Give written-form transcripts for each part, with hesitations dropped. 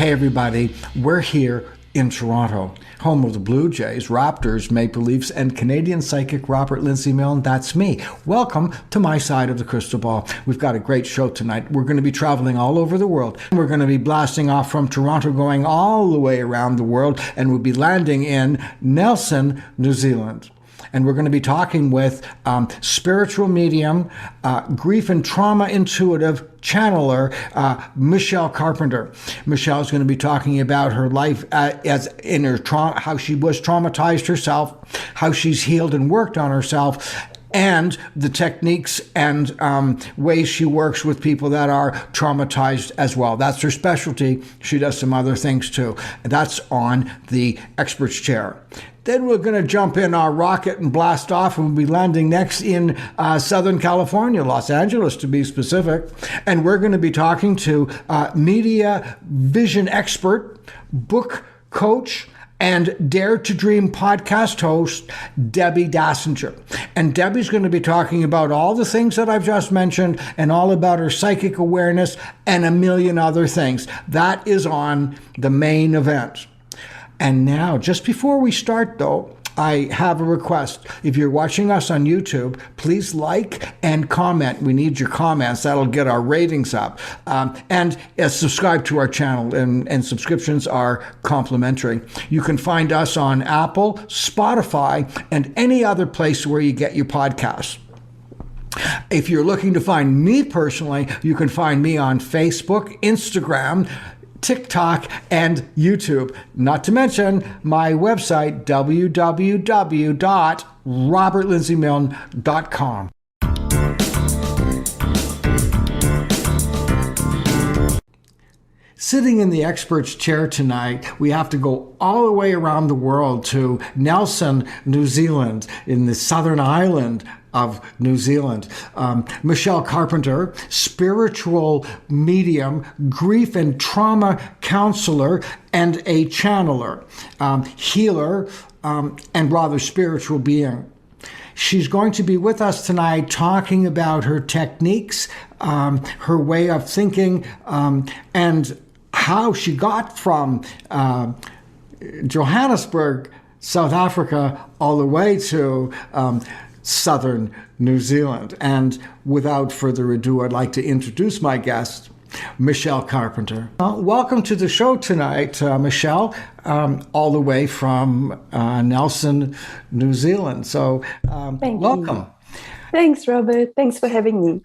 Hey everybody, we're here in Toronto, home of the Blue Jays, Raptors, Maple Leafs, and Canadian psychic Robert Lindsay Milne. That's me. Welcome to my side of the crystal ball. We've got a great show tonight. We're going to be traveling all over the world. We're going to be blasting off from Toronto, going all the way around the world, and we'll be landing in Nelson, New Zealand. And we're going to be talking with spiritual medium, grief and trauma intuitive channeler, Michelle Carpenter. Michelle is going to be talking about her life as in her how she was traumatized herself, how she's healed and worked on herself, and the techniques and ways she works with people that are traumatized as well. That's her specialty. She does some other things too. That's on the expert's chair. Then we're going to jump in our rocket and blast off, and we'll be landing next in Southern California, Los Angeles to be specific. And we're going to be talking to media vision expert, book coach, and Dare to Dream podcast host, Debbie Dachinger. And Debbie's going to be talking about all the things that I've just mentioned and all about her psychic awareness and a million other things. That is on the main event. And now, just before we start, though, I have a request. If you're watching us on YouTube, please like and comment. We need your comments. That'll get our ratings up. And subscribe to our channel, and subscriptions are complimentary. You can find us on Apple, Spotify, and any other place where you get your podcasts. If you're looking to find me personally, you can find me on Facebook, Instagram, TikTok, and YouTube, not to mention my website, www.robertlindsay.com. Sitting in the expert's chair tonight, we have to go all the way around the world to Nelson, New Zealand, in the southern island of New Zealand. Michelle Carpenter, spiritual medium, grief and trauma counselor, and a channeler, healer, and rather spiritual being. She's going to be with us tonight talking about her techniques, her way of thinking, and how she got from Johannesburg, South Africa, all the way to Southern New Zealand. And without further ado, I'd like to introduce my guest, Michelle Carpenter. Welcome to the show tonight, Michelle, all the way from Nelson, New Zealand. So welcome. You. Thanks, Robert. Thanks for having me.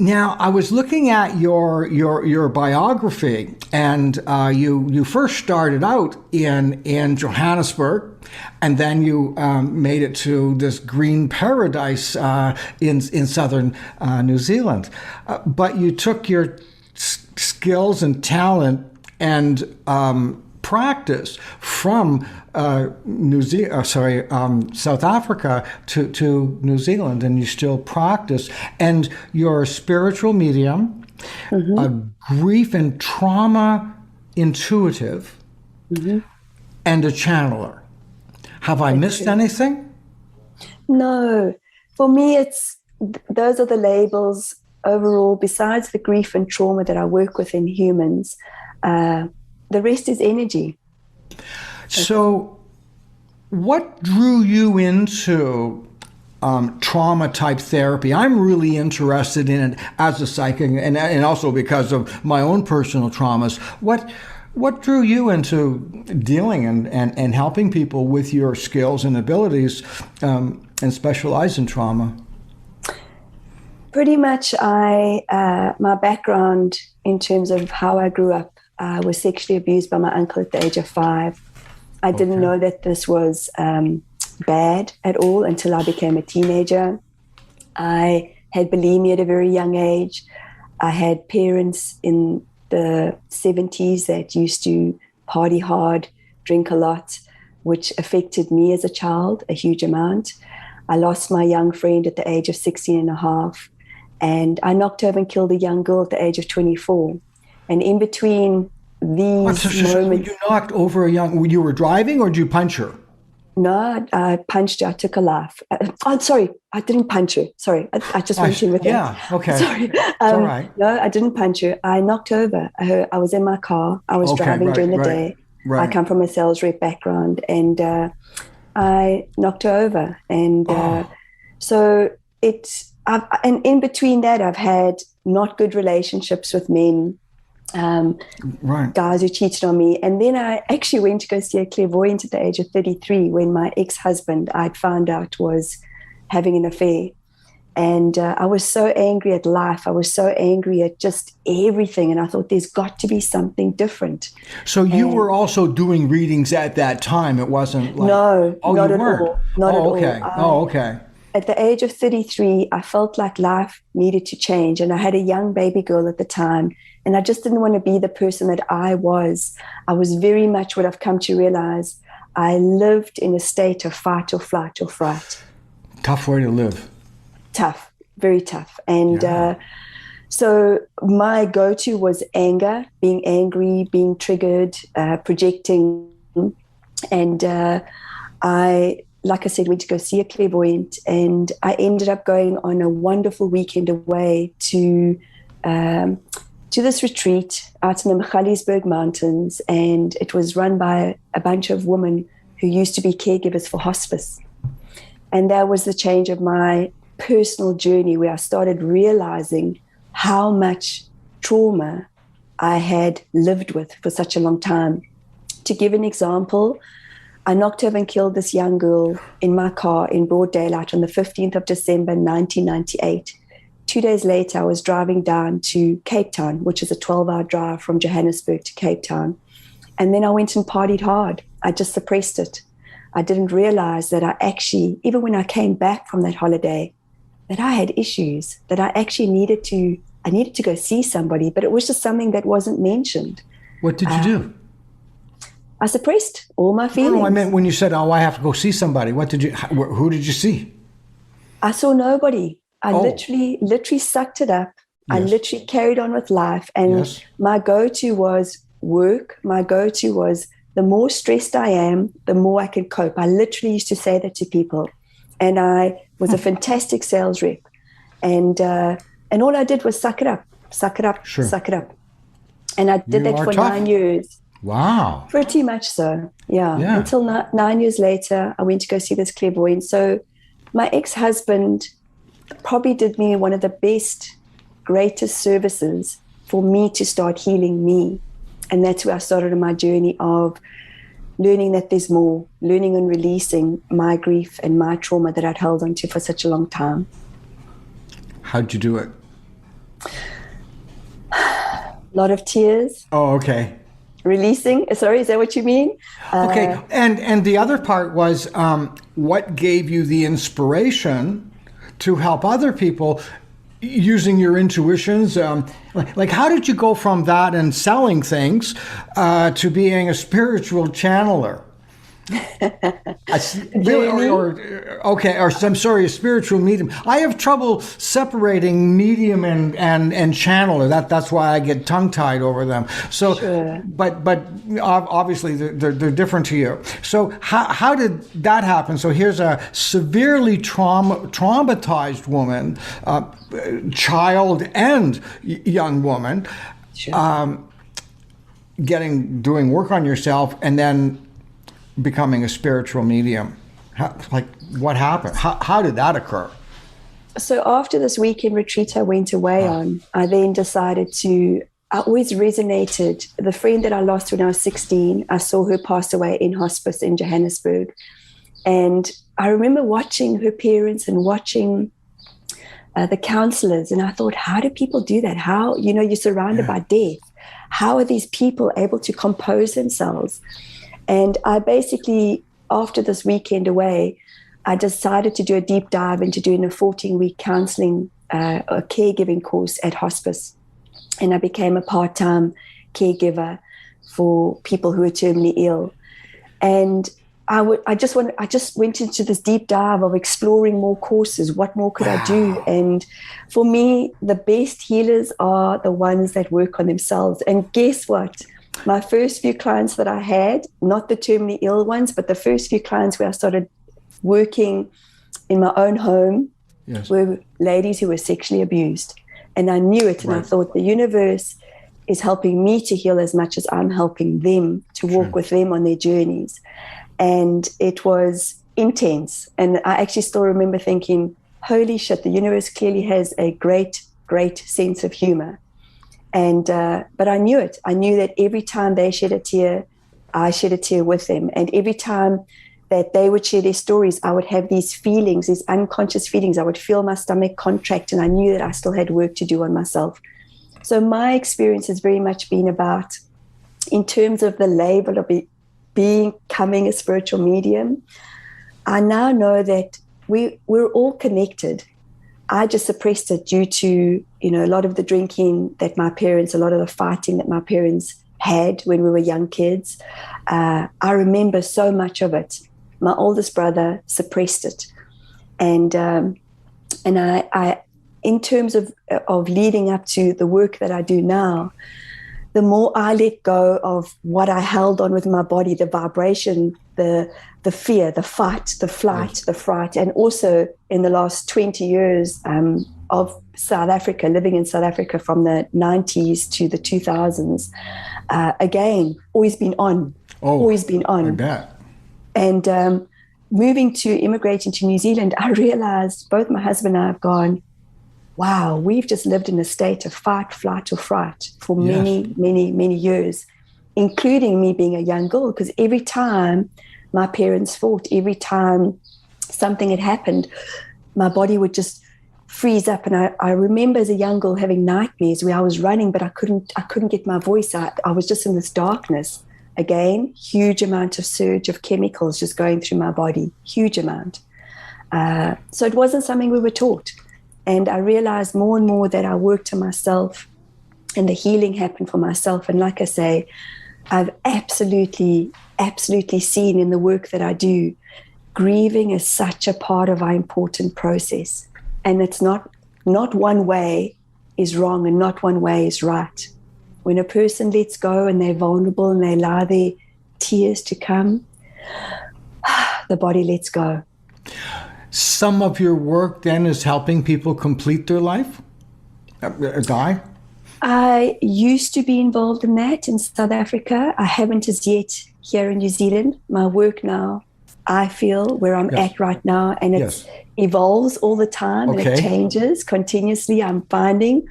Now, I was looking at your biography, and you first started out in Johannesburg, and then you made it to this green paradise in southern New Zealand. But you took your skills and talent and practice from South Africa to New Zealand, and you still practice. And you're a spiritual medium, a grief and trauma intuitive, and a channeler. Have I missed anything? No. For me, those are the labels overall. Besides the grief and trauma that I work with in humans, the rest is energy. So what drew you into trauma type therapy? I'm really interested in it as a psychic, and also because of my own personal traumas. What drew you into dealing and helping people with your skills and abilities and specialize in trauma? Pretty much my background in terms of how I grew up, I was sexually abused by my uncle at the age of 5. I didn't know that this was bad at all until I became a teenager. I had bulimia at a very young age. I had parents in the 70s that used to party hard, drink a lot, which affected me as a child a huge amount. I lost my young friend at the age of 16 and a half, and I knocked over and killed a young girl at the age of 24. And in between these moments... You knocked over a young... You were driving, or did you punch her? No, I punched her. I took a life. I'm sorry, I didn't punch her. Sorry, I just went in with that. Yeah, okay. Sorry. It's all right. No, I didn't punch her. I knocked over her. I was in my car. I was driving during the day. Right. I come from a sales rep background, and I knocked her over. And so and in between that, I've had not good relationships with men. Guys who cheated on me. And then I actually went to go see a clairvoyant at the age of 33 when my ex-husband, I'd found out, was having an affair. And I was so angry at life. I was so angry at just everything. And I thought there's got to be something different. So you were also doing readings at that time. It wasn't like... No, not at weren't. all. Not at all. Okay. At the age of 33, I felt like life needed to change. And I had a young baby girl at the time. And I just didn't want to be the person that I was. I was very much what I've come to realize. I lived in a state of fight or flight or fright. Tough way to live. Tough, very tough. And so my go-to was anger, being angry, being triggered, projecting. And like I said, went to go see a clairvoyant. And I ended up going on a wonderful weekend away to this retreat out in the Magaliesberg Mountains, and it was run by a bunch of women who used to be caregivers for hospice. And that was the change of my personal journey, where I started realizing how much trauma I had lived with for such a long time. To give an example, I knocked over and killed this young girl in my car in broad daylight on the 15th of December, 1998. 2 days later, I was driving down to Cape Town, which is a 12-hour drive from Johannesburg to Cape Town. And then I went and partied hard. I just suppressed it. I didn't realize that I actually, even when I came back from that holiday, that I had issues, that I actually needed to go see somebody, but it was just something that wasn't mentioned. What did you do? I suppressed all my feelings. No, I meant when you said, I have to go see somebody. Who did you see? I saw nobody. I literally sucked it up. Yes. I literally carried on with life. And my go-to was work. My go-to was, the more stressed I am, the more I can cope. I literally used to say that to people. And I was a fantastic sales rep. And all I did was suck it up, suck it up. And I did that for 9 years. Wow. Pretty much so. Yeah. Until 9 years later, I went to go see this clairvoyant. So my ex-husband probably did me one of the best, greatest services for me to start healing me. And that's where I started on my journey of learning that there's more, learning and releasing my grief and my trauma that I'd held onto for such a long time. How'd you do it? A lot of tears. Oh, okay. Releasing. Sorry, is that what you mean? Okay. And the other part was what gave you the inspiration to help other people using your intuitions? Like how did you go from that and selling things to being a spiritual channeler? A spiritual medium. I have trouble separating medium and channeler. That's why I get tongue-tied over them. So, sure. but obviously they're different to you. So how did that happen? So here's a severely traumatized woman, child and young woman, sure. Doing work on yourself, and then becoming a spiritual medium. What happened? How did that occur? So after this weekend retreat I went away on, I then decided I always resonated. The friend that I lost when I was 16, I saw her pass away in hospice in Johannesburg. And I remember watching her parents and watching the counselors. And I thought, how do people do that? How, you're surrounded by death. How are these people able to compose themselves? And I basically, after this weekend away, I decided to do a deep dive into doing a 14-week counseling, a caregiving course at hospice. And I became a part-time caregiver for people who are terminally ill. And I just went into this deep dive of exploring more courses. What more could I do? And for me, the best healers are the ones that work on themselves. And guess what? My first few clients that I had, not the terminally ill ones, but the first few clients where I started working in my own home were ladies who were sexually abused. And I knew it, and I thought the universe is helping me to heal as much as I'm helping them to walk with them on their journeys. And it was intense. And I actually still remember thinking, holy shit, the universe clearly has a great, great sense of humor. And but I knew it. I knew that every time they shed a tear, I shed a tear with them. And every time that they would share their stories, I would have these feelings, these unconscious feelings. I would feel my stomach contract, and I knew that I still had work to do on myself. So my experience has very much been about, in terms of the label of becoming a spiritual medium, I now know that we're all connected. I just suppressed it due to, a lot of the drinking that my parents, a lot of the fighting that my parents had when we were young kids. I remember so much of it. My oldest brother suppressed it. And I in terms of leading up to the work that I do now, the more I let go of what I held on with my body, the vibration, the fear, the fight, the flight, the fright, and also in the last 20 years of South Africa, living in South Africa from the 90s to the 2000s, again, always been on. I bet. And immigrating to New Zealand, I realized, both my husband and I have gone, wow, we've just lived in a state of fight, flight, or fright for many, many, many years, including me being a young girl, because every time my parents fought, every time something had happened, my body would just freeze up. And I remember as a young girl having nightmares where I was running, but I couldn't get my voice out. I was just in this darkness. Again, huge amount of surge of chemicals just going through my body, huge amount. So it wasn't something we were taught. And I realized more and more that I worked on myself and the healing happened for myself. And like I say, I've absolutely seen in the work that I do, grieving is such a part of our important process. And it's not one way is wrong and not one way is right. When a person lets go and they're vulnerable and they allow their tears to come, the body lets go. Some of your work then is helping people complete their life? Die? I used to be involved in that in South Africa. I haven't as yet here in New Zealand. My work now, I feel, where I'm at right now, and it evolves all the time and it changes continuously, I'm finding.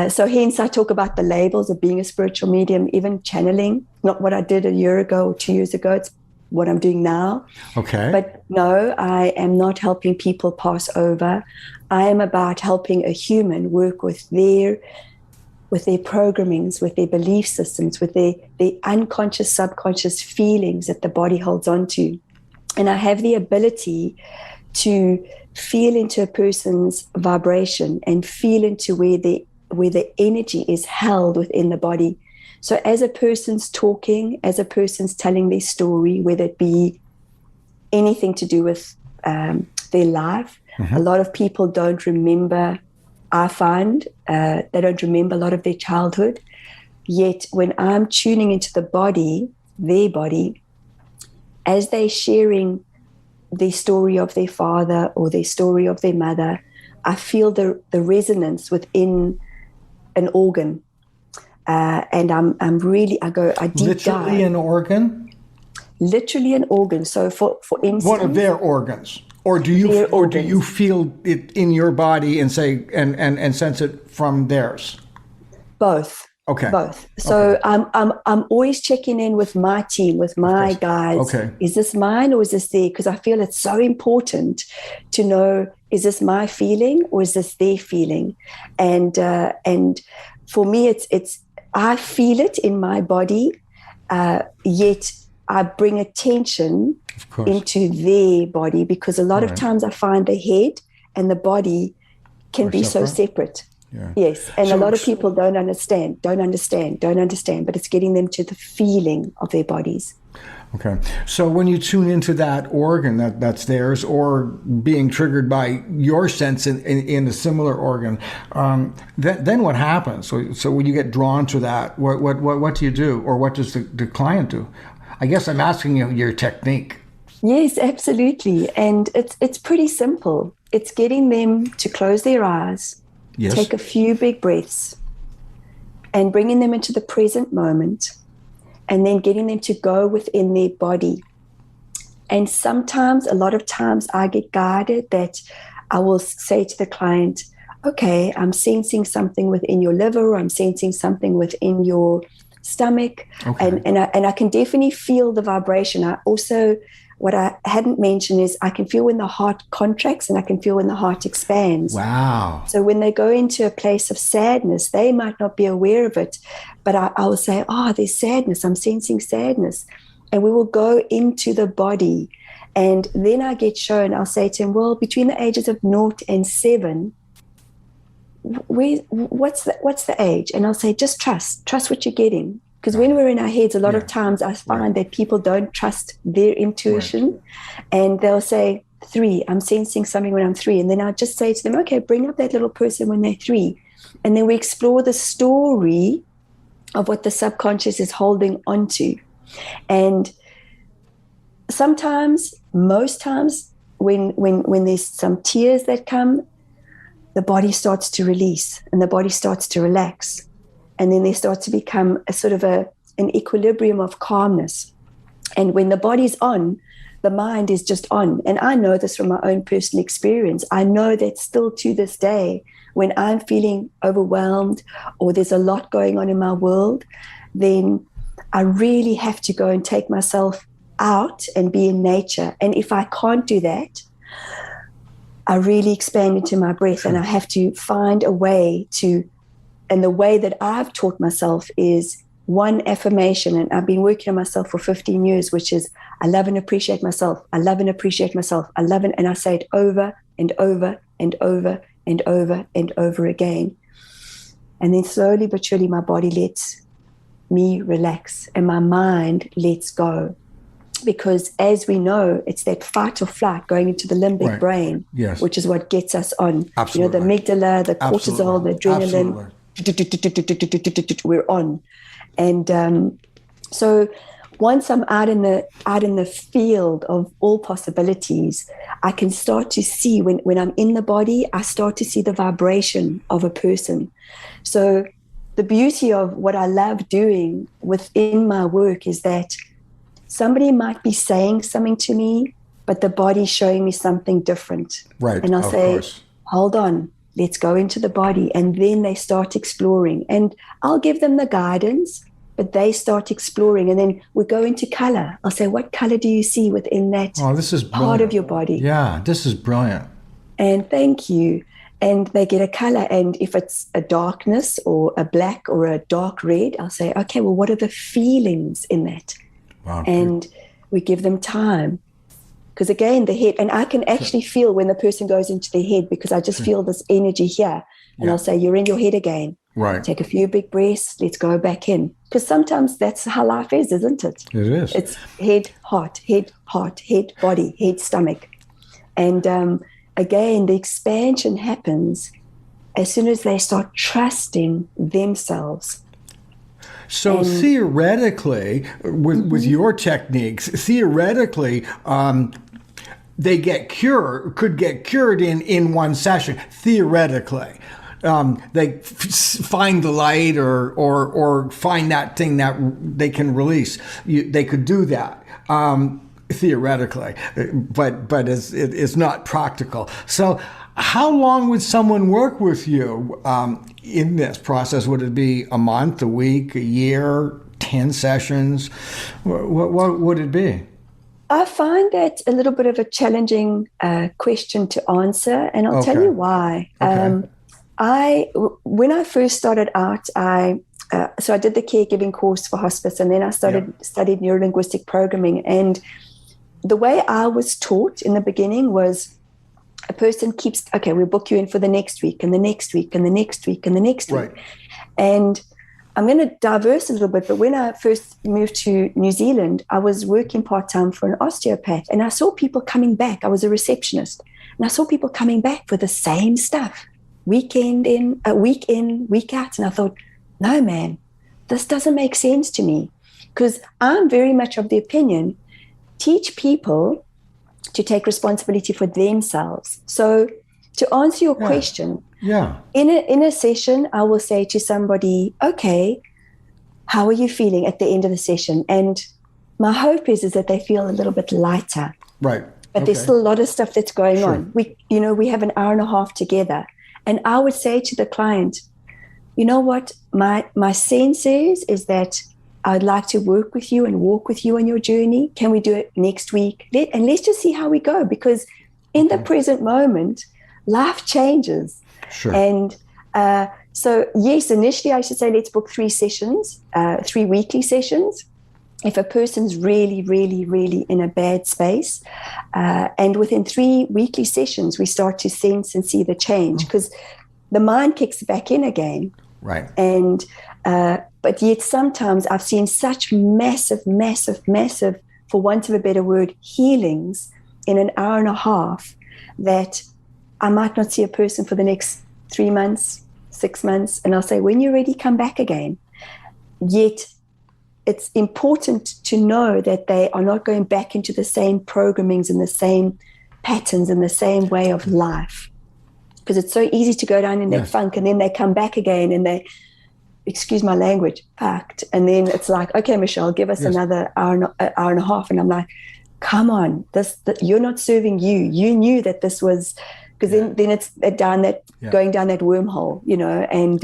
So hence I talk about the labels of being a spiritual medium, even channeling, not what I did a year ago or 2 years ago. It's what I'm doing now. Okay. But no, I am not helping people pass over. I am about helping a human work with their programmings, with their belief systems, with their unconscious, subconscious feelings that the body holds on to. And I have the ability to feel into a person's vibration and feel into where the energy is held within the body. So as a person's talking, as a person's telling their story, whether it be anything to do with their life, a lot of people don't remember, I find, they don't remember a lot of their childhood. Yet when I'm tuning into the body, their body, as they're sharing the story of their father or the story of their mother, I feel the resonance within an organ. And I deep literally dive. an organ? Literally an organ. So for instance, what are their organs? Or do you feel it in your body and say and sense it from theirs? Both. Okay. Both. So I'm always checking in with my team, with my guys. Okay. Is this mine or is this there? Because I feel it's so important to know, is this my feeling or is this their feeling? And for me, it's I feel it in my body, yet I bring attention into their body, because a lot of times I find the head and the body can be so separate. Yeah. Yes, and a lot of people don't understand, but it's getting them to the feeling of their bodies. Okay. So when you tune into that organ that's theirs, or being triggered by your sense in a similar organ, then what happens? So when you get drawn to that, what do you do, or what does the client do? I guess I'm asking you your technique. Yes, absolutely, and it's pretty simple. It's getting them to close their eyes, yes. Take a few big breaths, and bringing them into the present moment. And then getting them to go within their body. And sometimes, a lot of times, I get guided that I will say to the client, okay, I'm sensing something within your liver, or I'm sensing something within your stomach. Okay. And I can definitely feel the vibration. I also, what I hadn't mentioned is I can feel when the heart contracts and I can feel when the heart expands. Wow. So when they go into a place of sadness, they might not be aware of it, but I will say, there's sadness. I'm sensing sadness. And we will go into the body. And then I get shown, I'll say to him, well, between the ages of 0 and 7, what's the age? And I'll say, just trust what you're getting. Because when we're in our heads, a lot of times I find that people don't trust their intuition. Right. And they'll say, 3, I'm sensing something when I'm 3. And then I'll just say to them, okay, bring up that little person when they're 3. And then we explore the story of what the subconscious is holding onto. And sometimes, most times, when there's some tears that come, the body starts to release and the body starts to relax. And then there starts to become a sort of an equilibrium of calmness. And when the body's on, the mind is just on. And I know this from my own personal experience. I know that still to this day, when I'm feeling overwhelmed or there's a lot going on in my world, then I really have to go and take myself out and be in nature. And if I can't do that, I really expand into my breath, and I have to find a way to. And the way that I've taught myself is one affirmation, and I've been working on myself for 15 years, which is, I love and appreciate myself. I love and appreciate myself. I love it. And I say it over and over and over and over and over again. And then slowly but surely my body lets me relax and my mind lets go. Because as we know, it's that fight or flight going into the limbic brain, which is what gets us on. Absolutely. You know, the amygdala, the cortisol, the adrenaline. Absolutely. We're on. And so once I'm out in the field of all possibilities, I can start to see when I'm in the body, I start to see the vibration of a person. So the beauty of what I love doing within my work is that somebody might be saying something to me, but the body's showing me something different. Right. And I'll say, hold on. Let's go into the body. And then they start exploring. And I'll give them the guidance, but they start exploring. And then we go into color. I'll say, what color do you see within that part of your body? Yeah, this is brilliant. And thank you. And they get a color. And if it's a darkness or a black or a dark red, I'll say, okay, well, what are the feelings in that? Wow. And we give them time. Because again, the head, and I can actually feel when the person goes into their head, because I just feel this energy here. And I'll say, you're in your head again. Right. Take a few big breaths. Let's go back in. Because sometimes that's how life is, isn't it? It is. It's head, heart, body, head, stomach. And again, the expansion happens as soon as they start trusting themselves. So theoretically, with your techniques, theoretically, they could get cured in one session. Theoretically, they find the light or find that thing that they can release. They could do that. Theoretically, but it's not practical. So how long would someone work with you in this process? Would it be a month, a week, a year, 10 sessions? What would it be? I find that a little bit of a challenging question to answer, and I'll tell you why. Okay. When I first started out, so I did the caregiving course for hospice, and then I studied neurolinguistic programming. And the way I was taught in the beginning was a person keeps, okay, we'll book you in for the next week and the next week and the next week and the next week. And I'm going to diverse a little bit, but when I first moved to New Zealand, I was working part-time for an osteopath, and I saw people coming back. I was a receptionist, and I saw people coming back for the same stuff, week in, week out. And I thought, no, man, this doesn't make sense to me, because I'm very much of the opinion, teach people to take responsibility for themselves. So to answer your question, in a session, I will say to somebody, okay, how are you feeling at the end of the session? And my hope is that they feel a little bit lighter. Right. But there's still a lot of stuff that's going on. We have an hour and a half together. And I would say to the client, you know what, my sense is that I'd like to work with you and walk with you on your journey. Can we do it next week? And let's just see how we go, because in the present moment, life changes. Sure. And so, yes, initially I should say let's book 3 sessions, 3 weekly sessions. If a person's really, really, really in a bad space, and within 3 weekly sessions, we start to sense and see the change, because the mind kicks back in again. Right. And but yet sometimes I've seen such massive, for want of a better word, healings in an hour and a half that I might not see a person for the next 3 months, 6 months. And I'll say, when you're ready, come back again. Yet it's important to know that they are not going back into the same programmings and the same patterns and the same way of life. Because it's so easy to go down in that funk, and then they come back again and they, excuse my language, packed. And then it's like, okay, Michelle, give us another hour and a half. And I'm like, come on, you're not serving you. You knew that this was, because then it's going down that wormhole, and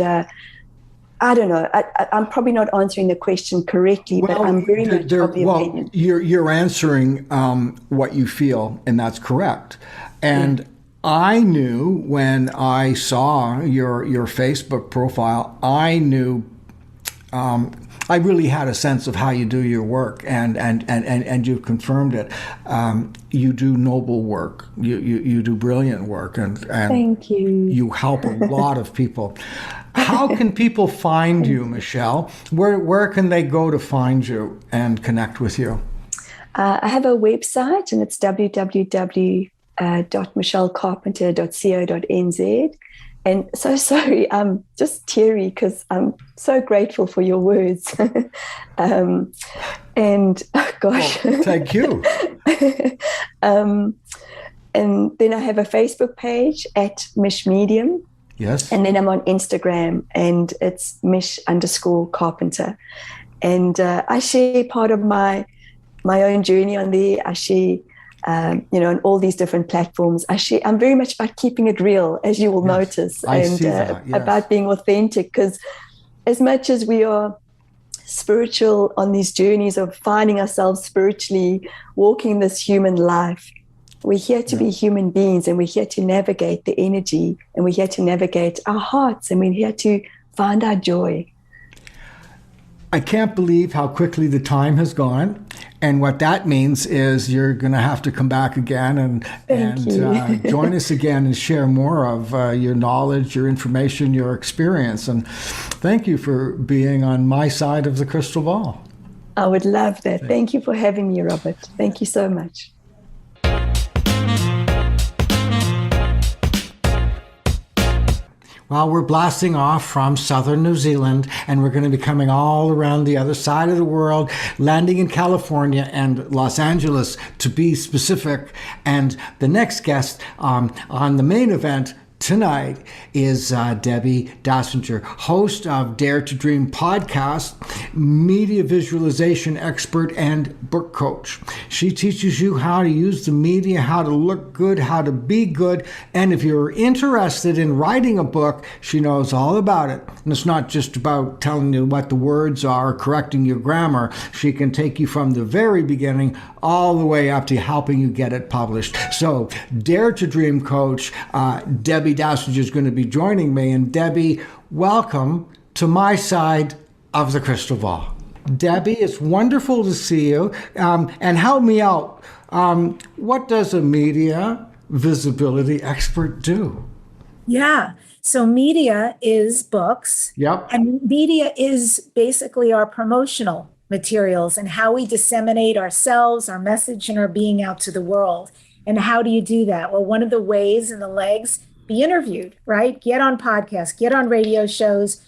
I don't know. I'm probably not answering the question correctly, but I'm very much of the opinion. You're answering what you feel, and that's correct. And I knew when I saw your Facebook profile, I knew I really had a sense of how you do your work, and you confirmed it. You do noble work. You do brilliant work, and thank you. You help a lot of people. How can people find you, Michelle? Where can they go to find you and connect with you? I have a website, and it's www.michellecarpenter.co.nz. And so sorry, I'm just teary because I'm so grateful for your words. And oh gosh. Well, thank you. And then I have a Facebook page at Mish Medium. Yes. And then I'm on Instagram, and it's Mish_Carpenter. And I share part of my own journey on there. I share, on all these different platforms. I'm very much about keeping it real, as you will notice, about being authentic, because as much as we are spiritual on these journeys of finding ourselves spiritually, walking this human life, we're here to be human beings, and we're here to navigate the energy, and we're here to navigate our hearts, and we're here to find our joy. I can't believe how quickly the time has gone. And what that means is you're going to have to come back again and join us again and share more of your knowledge, your information, your experience. And thank you for being on my side of the crystal ball. I would love that. Thank you for having me, Robert. Thank you so much. Well, we're blasting off from southern New Zealand, and we're going to be coming all around the other side of the world, landing in California and Los Angeles, to be specific. And the next guest on the main event tonight is Debbie Dachinger, host of Dare to Dream podcast, media visualization expert, and book coach. She teaches you how to use the media, how to look good, how to be good. And if you're interested in writing a book, she knows all about it. And it's not just about telling you what the words are, correcting your grammar. She can take you from the very beginning all the way up to helping you get it published. So Dare to Dream coach, Debbie Dachinger is going to be joining me. And Debbie, welcome to my side of the crystal ball. Debbie, it's wonderful to see you. And help me out. What does a media visibility expert do? Yeah. So media is books. Yep. And media is basically our promotional materials and how we disseminate ourselves, our message, and our being out to the world. And how do you do that? Well, one of the ways and the legs, be interviewed, right? Get on podcasts, get on radio shows,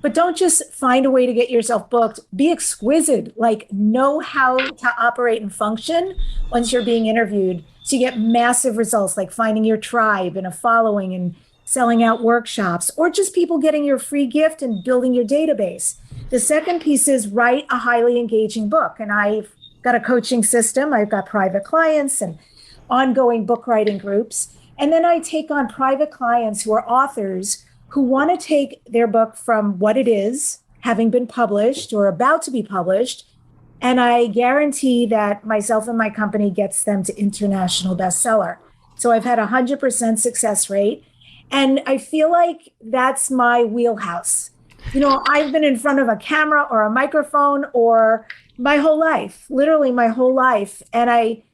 but don't just find a way to get yourself booked. Be exquisite, like know how to operate and function once you're being interviewed. So you get massive results, like finding your tribe and a following and selling out workshops, or just people getting your free gift and building your database. The second piece is write a highly engaging book. And I've got a coaching system. I've got private clients and ongoing book writing groups. And then I take on private clients who are authors who want to take their book from what it is, having been published or about to be published, and I guarantee that myself and my company gets them to international bestseller. So I've had 100% success rate. And I feel like that's my wheelhouse. You know, I've been in front of a camera or a microphone or my whole life, literally my whole life. And I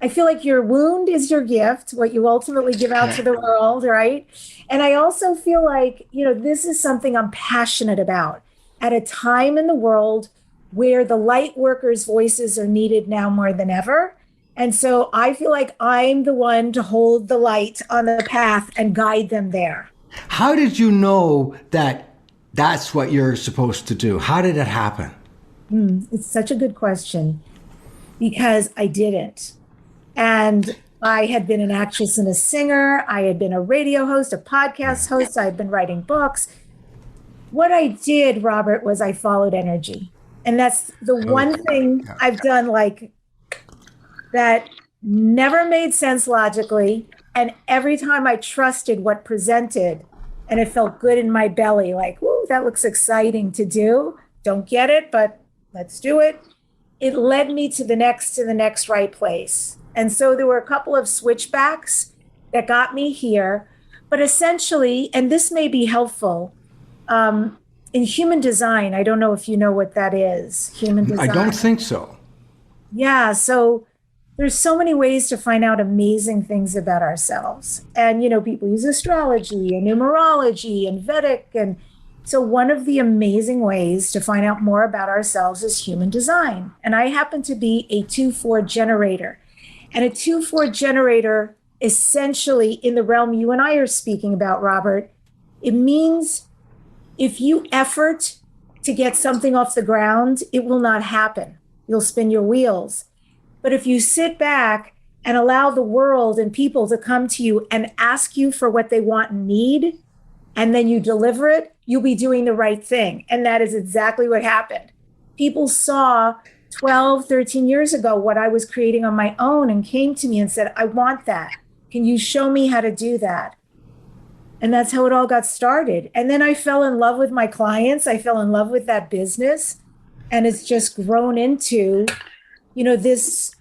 feel like your wound is your gift, what you ultimately give out to the world, right? And I also feel like, you know, this is something I'm passionate about at a time in the world where the light workers' voices are needed now more than ever. And so I feel like I'm the one to hold the light on the path and guide them there. How did you know that that's what you're supposed to do? How did it happen? It's such a good question because I didn't. And I had been an actress and a singer. I had been a radio host, a podcast host. I had been writing books. What I did, Robert, was I followed energy. And that's the one thing I've done like that never made sense logically. And every time I trusted what presented and it felt good in my belly, like, whoa, that looks exciting to do. Don't get it, but let's do it. It led me to the next right place. And so there were a couple of switchbacks that got me here. But essentially, and this may be helpful, in human design, I don't know if you know what that is, human design. I don't think so. Yeah, so there's so many ways to find out amazing things about ourselves. And, you know, people use astrology and numerology and Vedic. And so one of the amazing ways to find out more about ourselves is human design. And I happen to be a 2-4 generator. And a 2-4 generator, essentially in the realm you and I are speaking about, Robert, it means if you effort to get something off the ground, it will not happen. You'll spin your wheels. But if you sit back and allow the world and people to come to you and ask you for what they want and need, and then you deliver it, you'll be doing the right thing. And that is exactly what happened. People saw 12, 13 years ago what I was creating on my own and came to me and said, I want that. Can you show me how to do that? And that's how it all got started. And then I fell in love with my clients. I fell in love with that business. And it's just grown into, you know, this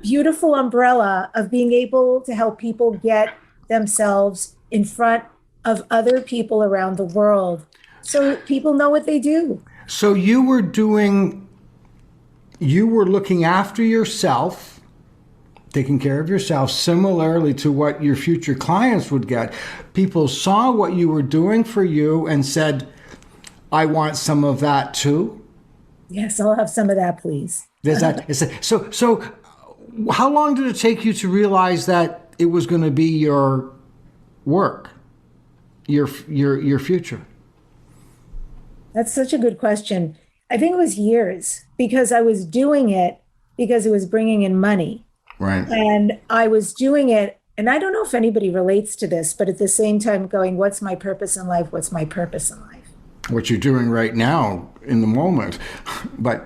beautiful umbrella of being able to help people get themselves in front of other people around the world so people know what they do. So you were looking after yourself, taking care of yourself, similarly to what your future clients would get. People saw what you were doing for you and said, I want some of that too. Yes, I'll have some of that, please. So how long did it take you to realize that it was going to be your work, your future? That's such a good question. I think it was years because I was doing it because it was bringing in money. Right. And I was doing it, and I don't know if anybody relates to this, but at the same time going, what's my purpose in life? What's my purpose in life? What you're doing right now in the moment. But,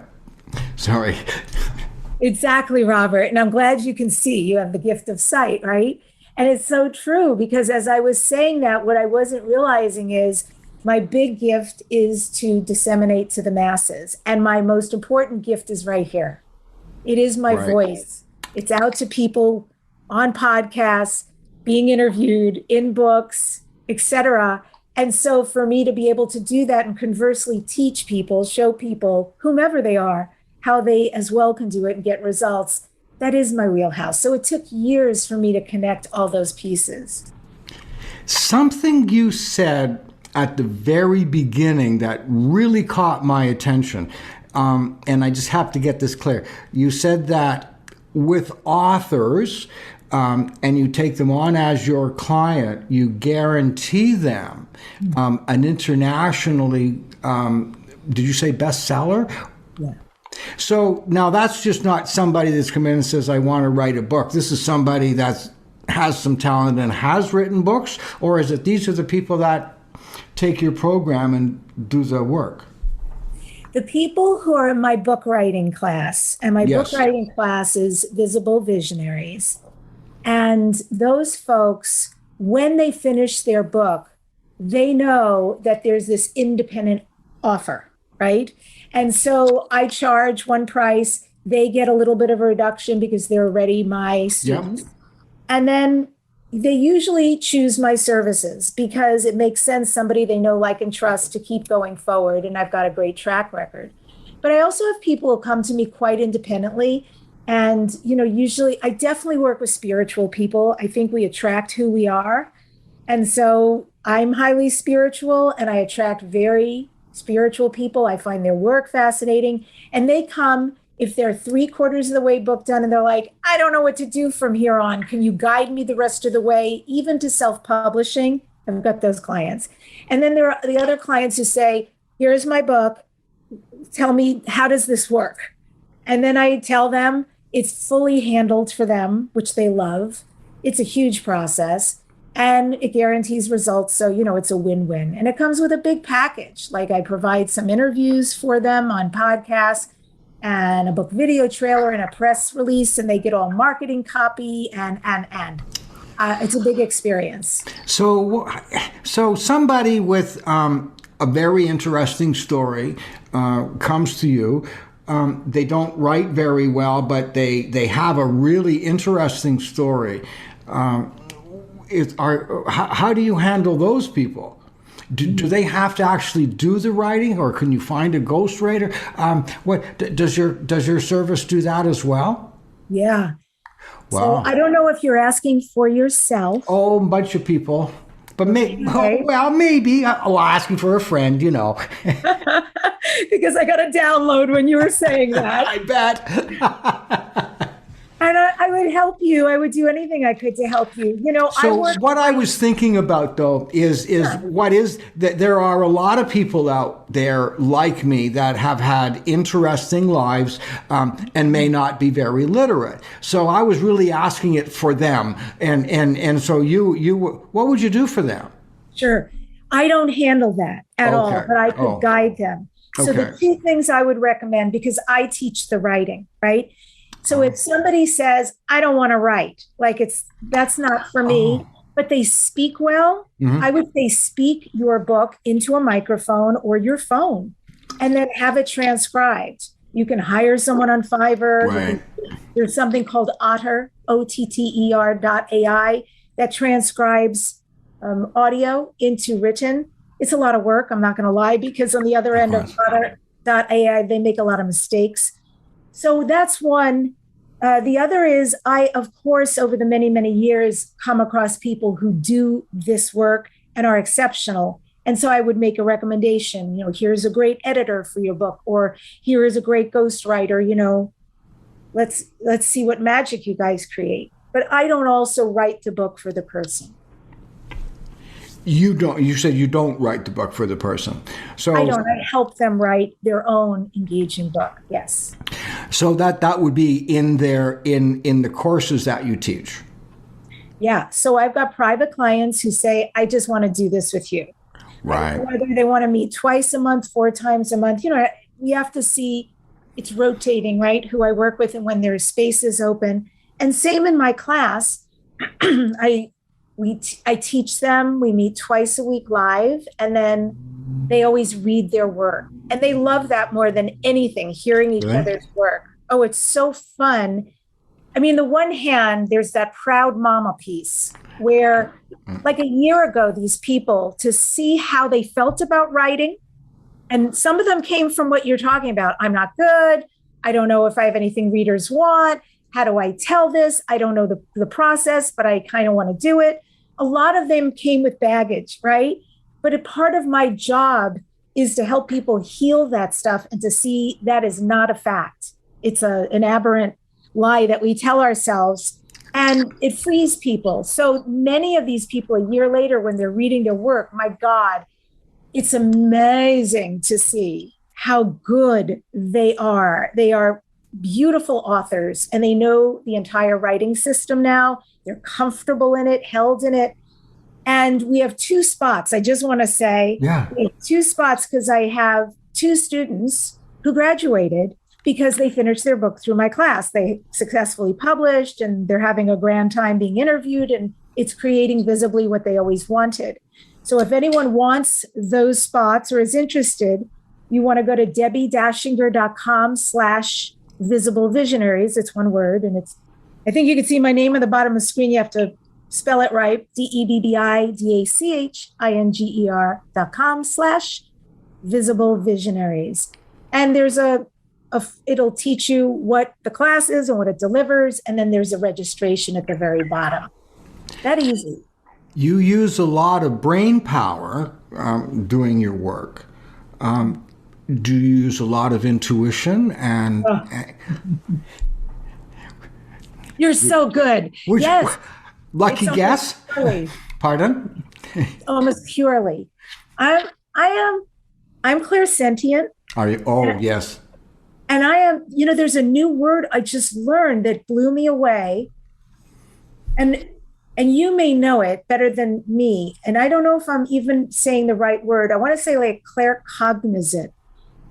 sorry. Exactly, Robert. And I'm glad you can see you have the gift of sight, right? And it's so true because as I was saying that, what I wasn't realizing is my big gift is to disseminate to the masses. And my most important gift is right here. It is my voice. It's out to people on podcasts, being interviewed, in books, etc. And so for me to be able to do that and conversely teach people, show people, whomever they are, how they as well can do it and get results, That is my wheelhouse. So it took years for me to connect all those pieces. Something you said at the very beginning that really caught my attention, and I just have to get this clear. You said that with authors, and you take them on as your client, you guarantee them an internationally, did you say bestseller? Yeah. So now that's just not somebody that's come in and says, I want to write a book. This is somebody that has some talent and has written books? Or is it these are the people that take your program and do the work? The people who are in my book writing class, and my Yes. book writing class is Visible Visionaries. And those folks, when they finish their book, they know that there's this independent offer, right? And so I charge one price. They get a little bit of a reduction because they're already my students. Yep. And then they usually choose my services because it makes sense, somebody they know, like, and trust to keep going forward. And I've got a great track record. But I also have people who come to me quite independently. And, usually I definitely work with spiritual people. I think we attract who we are. And so I'm highly spiritual and I attract very spiritual people. I find their work fascinating. And they come if they're 3/4 of the way book done and they're like, I don't know what to do from here on. Can you guide me the rest of the way, even to self-publishing? I've got those clients. And then there are the other clients who say, here's my book. Tell me, how does this work? And then I tell them it's fully handled for them, which they love. It's a huge process and it guarantees results. So, it's a win-win. And it comes with a big package. Like I provide some interviews for them on podcasts and a book video trailer and a press release, and they get all marketing copy and it's a big experience. So somebody with a very interesting story comes to you. They don't write very well, but they have a really interesting story. How do you handle those people? Do they have to actually do the writing, or can you find a ghostwriter? What does your service do that as well? Yeah. Wow. So I don't know if you're asking for yourself. Oh, a bunch of people. But maybe, maybe. I'll ask you for a friend, Because I got a download when you were saying that. I bet. And I would help you. I would do anything I could to help you. What I was thinking about, though, is that there are a lot of people out there like me that have had interesting lives and may not be very literate. So I was really asking it for them. And so you, what would you do for them? Sure. I don't handle that at all, but I could guide them. So the two things I would recommend, because I teach the writing, right? So if somebody says, I don't want to write, that's not for me, but they speak well, I would say speak your book into a microphone or your phone and then have it transcribed. You can hire someone on Fiverr. Right. There's something called Otter, OTTER.ai, that transcribes audio into written. It's a lot of work, I'm not going to lie, because on the other end of Otter.ai, they make a lot of mistakes. So that's one. The other is I, of course, over the many, many years, come across people who do this work and are exceptional. And so I would make a recommendation, here's a great editor for your book, or here is a great ghostwriter, let's see what magic you guys create. But I don't also write the book for the person. You don't. You said you don't write the book for the person. So I don't. I help them write their own engaging book. Yes. So that would be in the courses that you teach. Yeah. So I've got private clients who say, I just want to do this with you. Right. Whether they want to meet twice a month, 4 times a month, we have to see it's rotating, right? Who I work with and when their space is open. And same in my class, I teach them, we meet twice a week live, and then they always read their work. And they love that more than anything, hearing each other's work. Oh, it's so fun. I mean, the one hand, there's that proud mama piece where like a year ago, these people, to see how they felt about writing, and some of them came from what you're talking about. I'm not good. I don't know if I have anything readers want. How do I tell this? I don't know the process, but I kind of want to do it. A lot of them came with baggage, right? But a part of my job is to help people heal that stuff and to see that is not a fact. It's an aberrant lie that we tell ourselves, and it frees people. So many of these people a year later, when they're reading their work, my God, it's amazing to see how good they are. They are beautiful authors, and they know the entire writing system now. They're comfortable in it, held in it. And we have two spots. I just want to say, we have two spots because I have two students who graduated because they finished their book through my class. They successfully published, and they're having a grand time being interviewed, and it's creating visibly what they always wanted. So if anyone wants those spots or is interested, you want to go to DebbiDachinger.com/visible visionaries. It's one word. And I think you can see my name at the bottom of the screen. You have to spell it right. DebbiDachinger.com/visible visionaries. And there's it'll teach you what the class is and what it delivers. And then there's a registration at the very bottom. That easy. You use a lot of brain power doing your work. Do you use a lot of intuition and? You're so good. Yes. Lucky guess? Purely. Pardon? Almost purely. I'm clairsentient. Are you? Oh, yes. And I am, there's a new word I just learned that blew me away. And you may know it better than me. And I don't know if I'm even saying the right word. I want to say like claircognizant,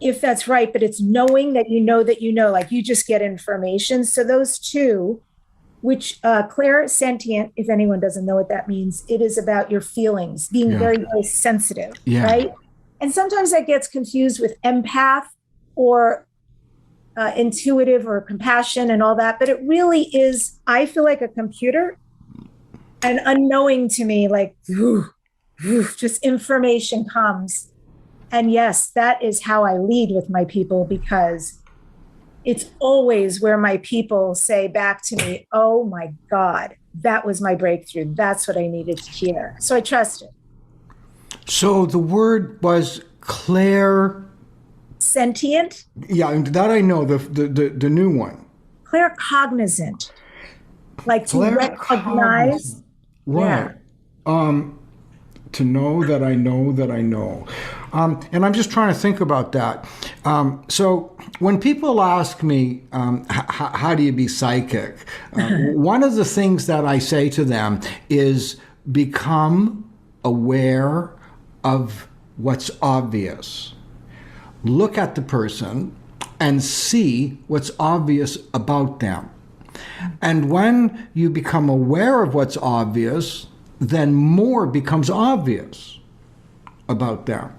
if that's right, but it's knowing that you know, like you just get information. So those two, which clairsentient, if anyone doesn't know what that means, it is about your feelings, being very, very sensitive, right? And sometimes that gets confused with empath or intuitive or compassion and all that. But it really is, I feel like a computer, and unknowing to me, like, just information comes. And yes, that is how I lead with my people, because it's always where my people say back to me, oh my God, that was my breakthrough. That's what I needed to hear. So I trust it. So the word was sentient? Yeah, that I know, the new one. Claircognizant. Like to recognize. Right. Yeah. To know that I know that I know. And I'm just trying to think about that. So when people ask me, how do you be psychic? One of the things that I say to them is become aware of what's obvious. Look at the person and see what's obvious about them. And when you become aware of what's obvious, then more becomes obvious about them.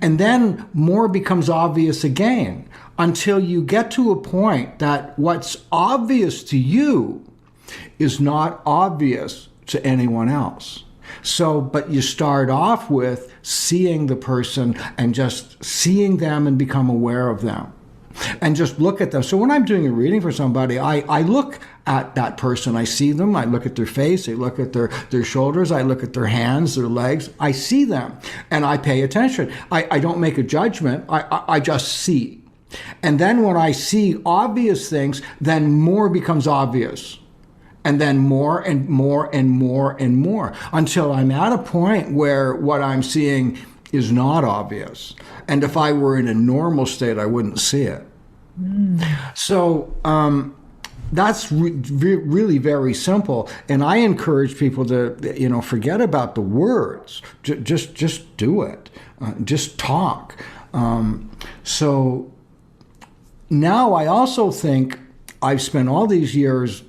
And then more becomes obvious again until you get to a point that what's obvious to you is not obvious to anyone else. So, but you start off with seeing the person and just seeing them and become aware of them. And just look at them. So when I'm doing a reading for somebody, I look at that person. I see them. I look at their face. I look at their shoulders. I look at their hands, their legs. I see them, and I pay attention. I don't make a judgment. I just see. And then when I see obvious things, then more becomes obvious. And then more and more and more and more, until I'm at a point where what I'm seeing is not obvious. And if I were in a normal state, I wouldn't see it. So that's really very simple. And I encourage people to, forget about the words. Just do it. Just talk. So now I also think I've spent all these years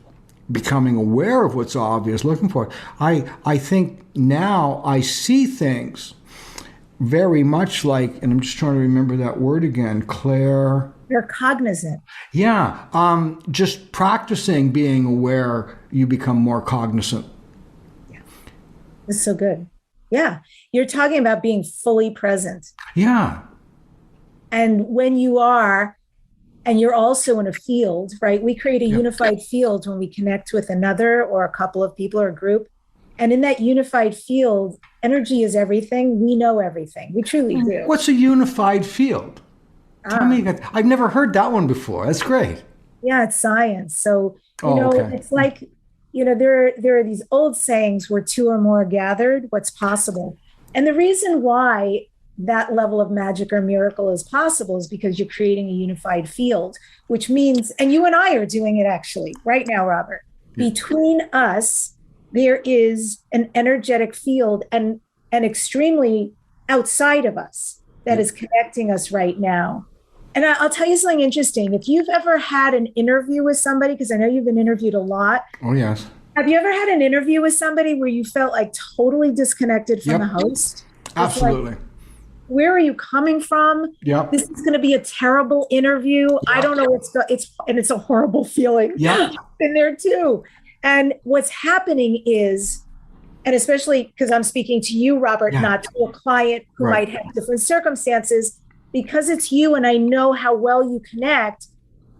becoming aware of what's obvious, looking for it. I think now I see things very much like, and I'm just trying to remember that word again, You're cognizant. Yeah, just practicing being aware, you become more cognizant. Yeah, it's so good. Yeah, you're talking about being fully present. Yeah. And when you are, and you're also in a field, right? We create a unified field when we connect with another or a couple of people or a group. And in that unified field, energy is everything. We know everything. We truly do. What's a unified field? Tell me, I've never heard that one before. That's great. Yeah, it's science. So, it's like, there are these old sayings where two or more are gathered, what's possible. And the reason why that level of magic or miracle is possible is because you're creating a unified field, which means, and you and I are doing it actually right now, Robert, between us, there is an energetic field and extremely outside of us that is connecting us right now. And I'll tell you something interesting. If you've ever had an interview with somebody, because I know you've been interviewed a lot. Oh, yes. Have you ever had an interview with somebody where you felt like totally disconnected from the host? Absolutely. Like, where are you coming from? Yep. This is going to be a terrible interview. Yep. I don't know it's a horrible feeling. Yeah. Been there too. And what's happening is, and especially because I'm speaking to you, Robert, not to a client who might have different circumstances, because it's you and I know how well you connect,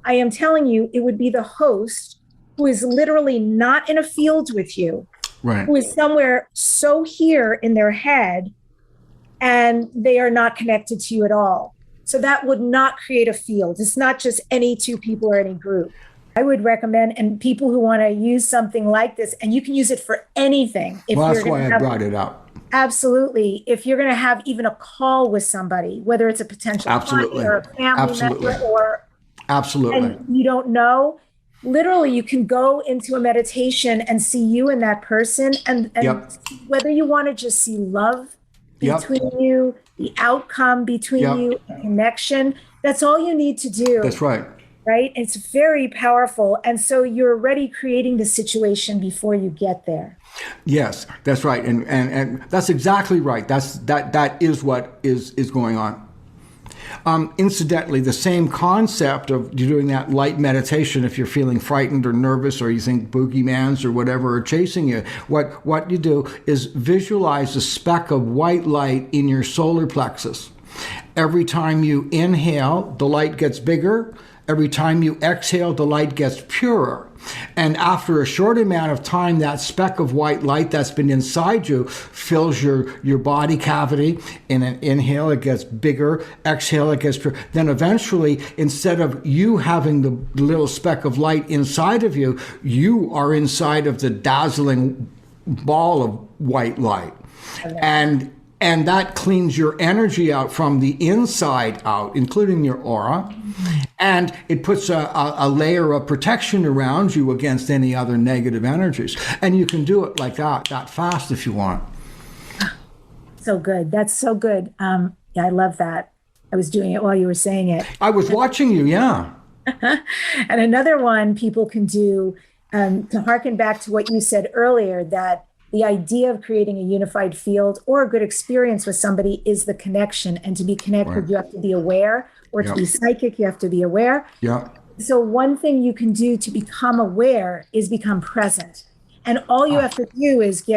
I am telling you, it would be the host who is literally not in a field with you, who is somewhere so here in their head, and they are not connected to you at all. So that would not create a field. It's not just any two people or any group. I would recommend, and people who want to use something like this, and you can use it for anything. That's why I brought it up. Absolutely. If you're going to have even a call with somebody, whether it's a potential client or a family member or and you don't know, literally you can go into a meditation and see you and that person, and whether you want to just see love between you, the outcome between you, the connection, that's all you need to do. That's right. Right? It's very powerful. And so you're already creating the situation before you get there. Yes, that's right. And that's exactly right. That is what is going on. Incidentally, the same concept of doing that light meditation, if you're feeling frightened or nervous or you think boogeymans or whatever are chasing you, what you do is visualize a speck of white light in your solar plexus. Every time you inhale, the light gets bigger. Every time you exhale, the light gets purer. And after a short amount of time, that speck of white light that's been inside you fills your body cavity. In an inhale, it gets bigger. Exhale, it gets purer. Then eventually, instead of you having the little speck of light inside of you, you are inside of the dazzling ball of white light. And that cleans your energy out from the inside out, including your aura. And it puts a layer of protection around you against any other negative energies. And you can do it like that fast if you want. So good. That's so good. Yeah, I love that. I was doing it while you were saying it. I was watching you, yeah. And another one people can do, to harken back to what you said earlier, that the idea of creating a unified field or a good experience with somebody is the connection. And to be connected, you have to be aware, or to be psychic, you have to be aware. Yeah. So one thing you can do to become aware is become present. And all you have to do is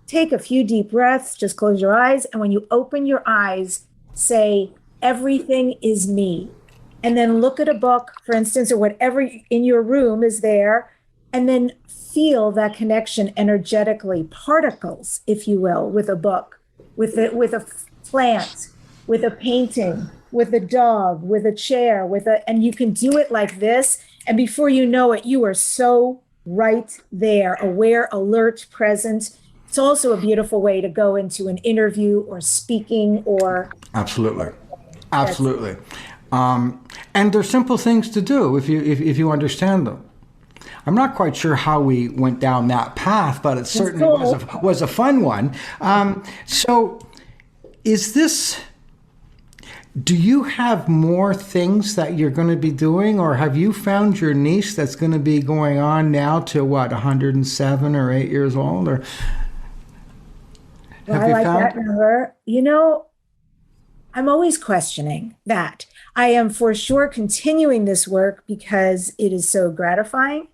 take a few deep breaths, just close your eyes. And when you open your eyes, say, everything is me. And then look at a book, for instance, or whatever in your room is there, and then feel that connection energetically, particles, if you will, with a book, with a plant, with a painting, with a dog, with a chair, and you can do it like this. And before you know it, you are so right there, aware, alert, present. It's also a beautiful way to go into an interview or speaking or. Absolutely. And they're simple things to do if you understand them. I'm not quite sure how we went down that path, but it certainly was a fun one. So do you have more things that you're going to be doing, or have you found your niche that's going to be going on now to 107 or 8 years old? Or I like that number. I'm always questioning that. I am for sure continuing this work because it is so gratifying.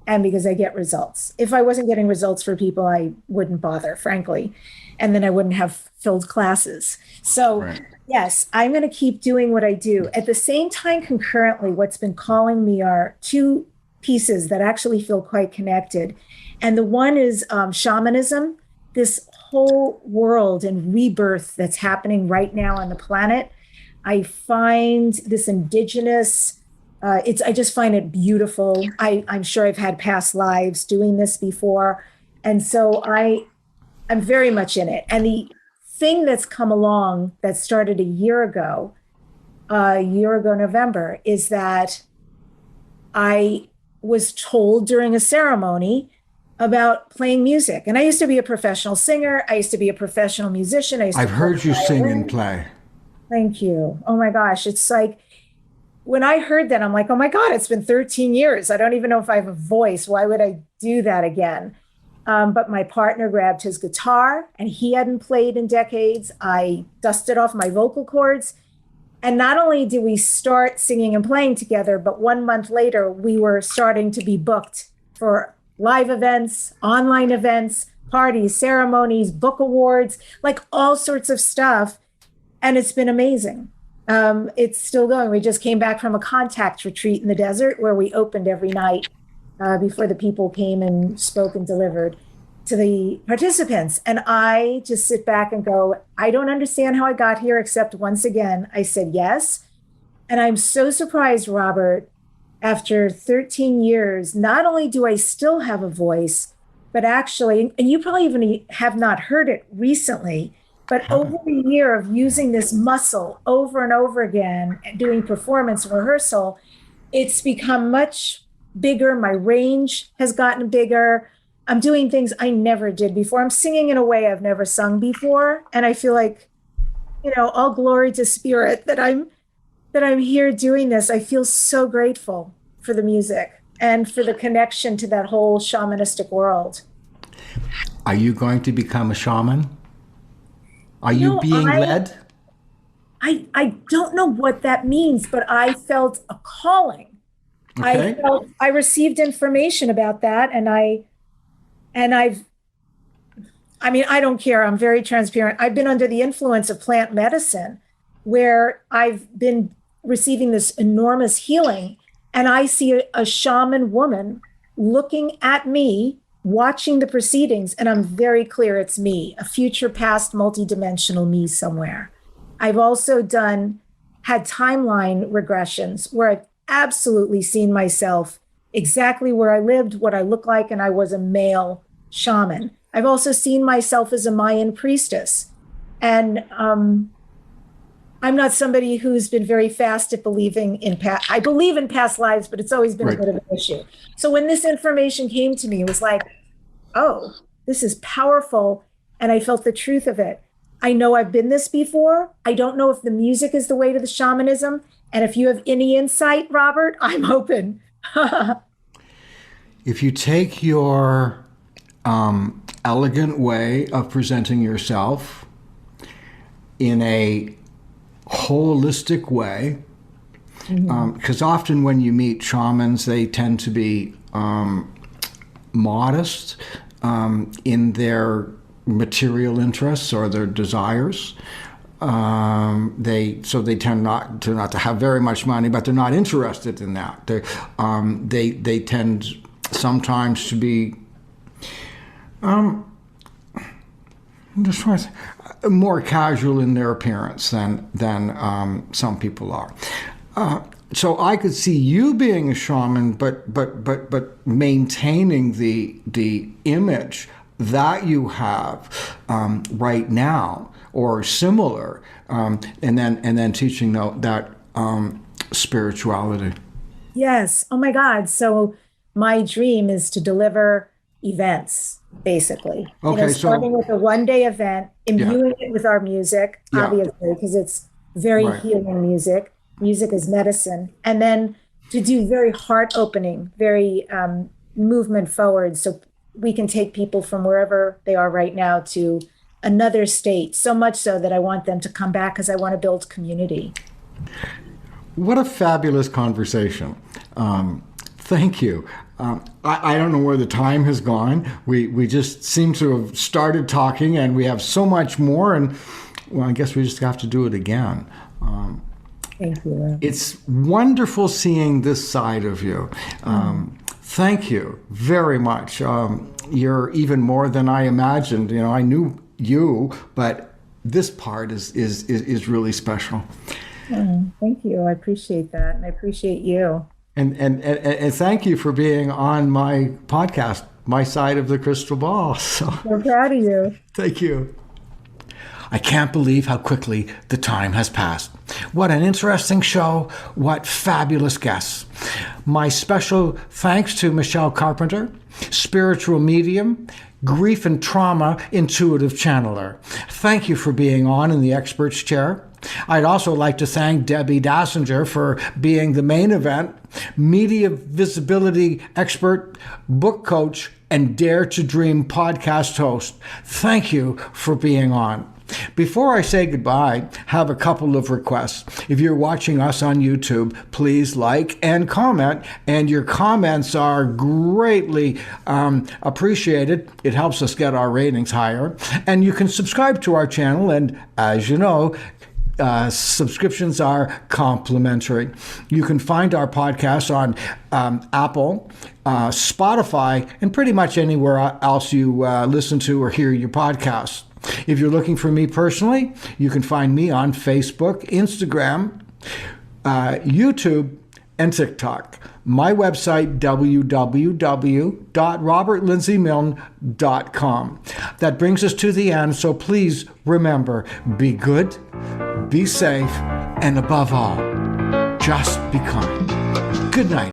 and because I get results. If I wasn't getting results for people, I wouldn't bother, frankly. And then I wouldn't have filled classes. So Right. yes, I'm going to keep doing what I do. At the same time, concurrently, what's been calling me are two pieces that actually feel quite connected. And the one is shamanism, this whole world and rebirth that's happening right now on the planet. I find this indigenous, I just find it beautiful. I'm sure I've had past lives doing this before. And so I'm very much in it. And the thing that's come along that started a year ago November, is that I was told during a ceremony about playing music. And I used to be a professional singer. I used to be a professional musician. I've heard you sing and play. Thank you. Oh my gosh. It's like, when I heard that, I'm like, oh my God, it's been 13 years. I don't even know if I have a voice. Why would I do that again? But my partner grabbed his guitar and he hadn't played in decades. I dusted off my vocal cords. And not only did we start singing and playing together, but 1 month later, we were starting to be booked for live events, online events, parties, ceremonies, book awards, like all sorts of stuff. And it's been amazing. It's still going. We just came back from a contact retreat in the desert where we opened every night before the people came and spoke and delivered to the participants. And I just sit back and go, I don't understand how I got here, except once again, I said yes. And I'm so surprised, Robert, after 13 years, not only do I still have a voice, but actually, and you probably even have not heard it recently, but over a year of using this muscle over and over again and doing performance and rehearsal, it's become much bigger. My range has gotten bigger. I'm doing things I never did before. I'm singing in a way I've never sung before. And I feel like, all glory to spirit that I'm here doing this. I feel so grateful for the music and for the connection to that whole shamanistic world. Are you going to become a shaman? Are you being led? I don't know what that means, but I felt a calling. Okay. I received information about that, and I don't care. I'm very transparent. I've been under the influence of plant medicine where I've been receiving this enormous healing, and I see a shaman woman looking at me, watching the proceedings, and I'm very clear it's me, a future past multidimensional me somewhere. I've also had timeline regressions where I've absolutely seen myself exactly where I lived, what I look like, and I was a male shaman. I've also seen myself as a Mayan priestess. And I'm not somebody who's been very fast at believing in I believe in past lives, but it's always been a bit of an issue. So when this information came to me, it was like, oh, this is powerful. And I felt the truth of it. I know I've been this before. I don't know if the music is the way to the shamanism. And if you have any insight, Robert, I'm open. If you take your elegant way of presenting yourself in a holistic way, because often when you meet shamans, they tend to be modest in their material interests or their desires. They tend not to have very much money, but they're not interested in that. They tend sometimes to be more casual in their appearance than some people are. So I could see you being a shaman, but maintaining the image that you have right now or similar, and then teaching that spirituality. Yes. Oh my God. So my dream is to deliver events, basically. Okay, starting with a one-day event, imbuing it with our music, obviously, because it's very healing music. Music is medicine. And then to do very heart-opening, very movement forward, so we can take people from wherever they are right now to another state, so much so that I want them to come back because I want to build community. What a fabulous conversation. Thank you. I don't know where the time has gone. We just seem to have started talking, and we have so much more. And well, I guess we just have to do it again. Thank you. It's wonderful seeing this side of you. Thank you very much. You're even more than I imagined. You know, I knew you, but this part is really special. Thank you. I appreciate that, and I appreciate you. And thank you for being on my podcast, My Side of the Crystal Ball. So I'm proud of you. thank you. I can't believe how quickly the time has passed. What an interesting show. What fabulous guests. My special thanks to Michelle Carpenter, spiritual medium, grief and trauma intuitive channeler. Thank you for being on in the expert's chair. I'd also like to thank Debbie Dachinger for being the main event, media visibility expert, book coach, and Dare to Dream podcast host. Thank you for being on. Before I say goodbye, have a couple of requests. If you're watching us on YouTube, please like and comment, and your comments are greatly appreciated. It helps us get our ratings higher. And you can subscribe to our channel, and as you know, subscriptions are complimentary. You can find our podcast on Apple, Spotify, and pretty much anywhere else you listen to or hear your podcasts. If you're looking for me personally, you can find me on Facebook, Instagram, YouTube, and TikTok. My website, www.robertlindsaymilne.com. That brings us to the end, so please remember, be good, be safe, and above all, just be kind. Good night.